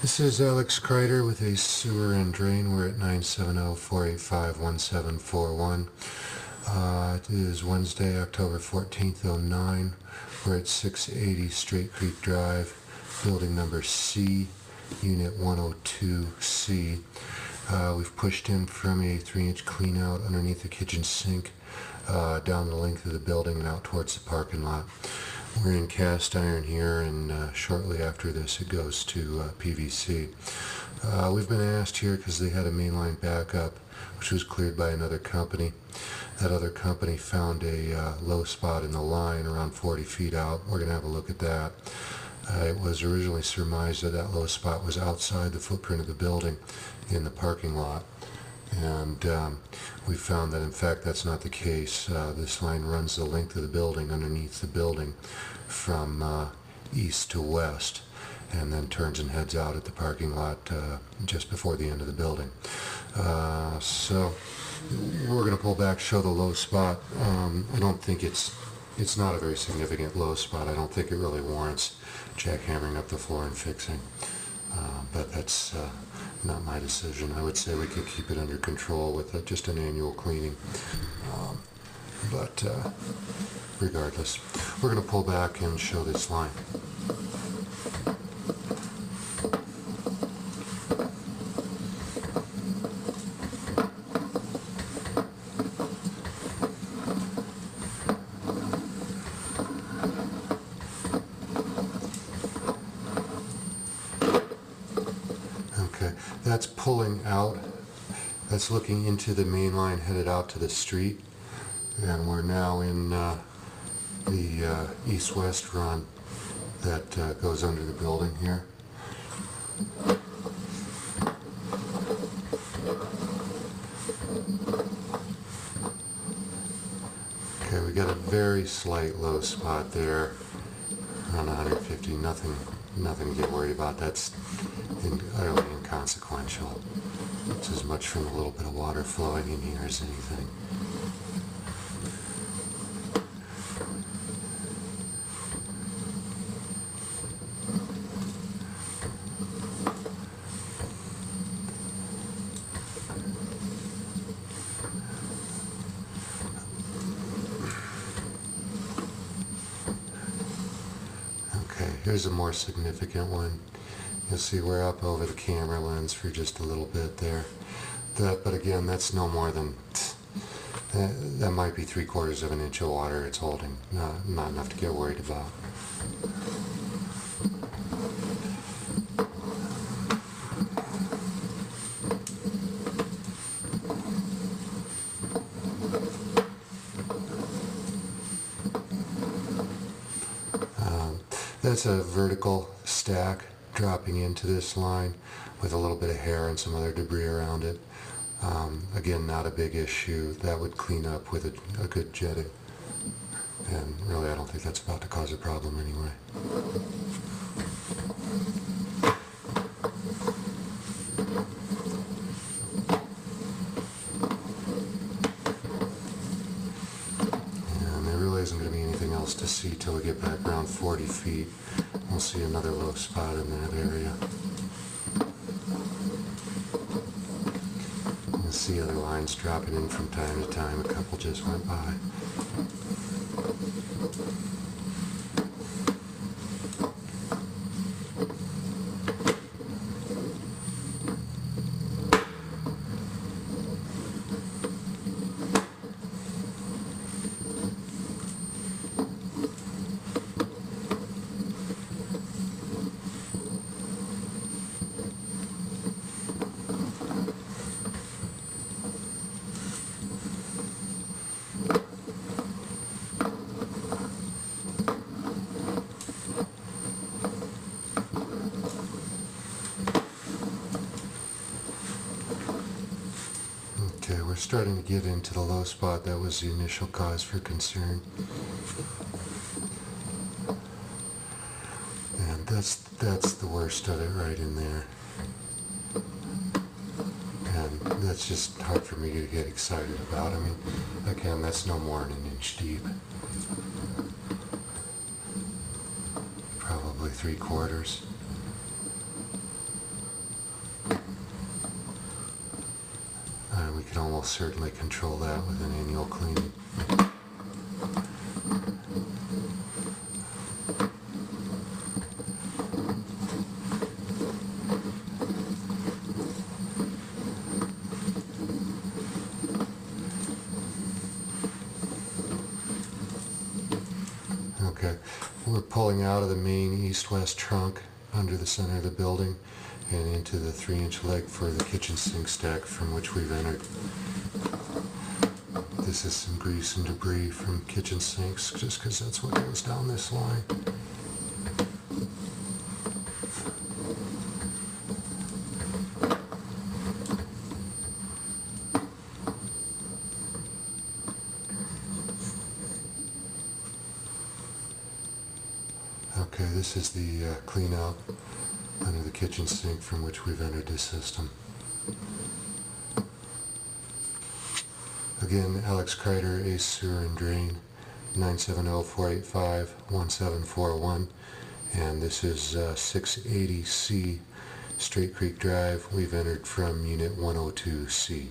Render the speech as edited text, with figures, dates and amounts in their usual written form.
This is Alex Kreider with a sewer and drain. We're at 970-485-1741. It is Wednesday, October 14th, 09. We're at 680 Straight Creek Drive, building number C, unit 102C. We've pushed in from a 3-inch clean out underneath the kitchen sink down the length of the building and out towards the parking lot. We're in cast iron here, and shortly after this it goes to PVC. We've been asked here because they had a mainline backup which was cleared by another company. That other company found a low spot in the line around 40 feet out. We're going to have a look at that. It was originally surmised that that low spot was outside the footprint of the building in the parking lot. And we found that in fact that's not the case. This line runs the length of the building underneath the building from east to west, and then turns and heads out at the parking lot just before the end of the building. So we're going to pull back, show the low spot. I don't think it's not a very significant low spot. I don't think it really warrants jackhammering up the floor and fixing. But that's not my decision. I would say we could keep it under control with just an annual cleaning. But regardless, we're going to pull back and show this line. That's pulling out, that's looking into the main line headed out to the street, and we're now in the east-west run that goes under the building here. Okay, we got a very slight low spot there, around 150, nothing to get worried about. That's utterly inconsequential. It's as much from a little bit of water flowing in here as anything. Okay, here's a more significant one. You'll see we're up over the camera lens for just a little bit there. But again, that's no more than, that might be 3/4 of an inch of water it's holding. Not enough to get worried about. That's a vertical stack dropping into this line with a little bit of hair and some other debris around it. Again, not a big issue. That would clean up with a good jetting. And really, I don't think that's about to cause a problem anyway. And there really isn't going to be anything else to see till we get back around 40 feet. We'll see another low spot in that area. You'll see other lines dropping in from time to time. A couple just went by. Okay, we're starting to get into the low spot. That was the initial cause for concern. And that's the worst of it right in there. And that's just hard for me to get excited about. I mean, again, that's no more than an inch deep. Probably 3/4. I'll certainly control that with an annual cleaning. Okay, we're pulling out of the main east-west trunk under the center of the building and into the 3-inch leg for the kitchen sink stack from which we've entered. This is some grease and debris from kitchen sinks just because that's what goes down this line. Okay, this is the clean out under the kitchen sink from which we've entered this system. Again, Alex Kreider, Ace Sewer and Drain, 970-485-1741, and this is 680C Straight Creek Drive. We've entered from Unit 102C.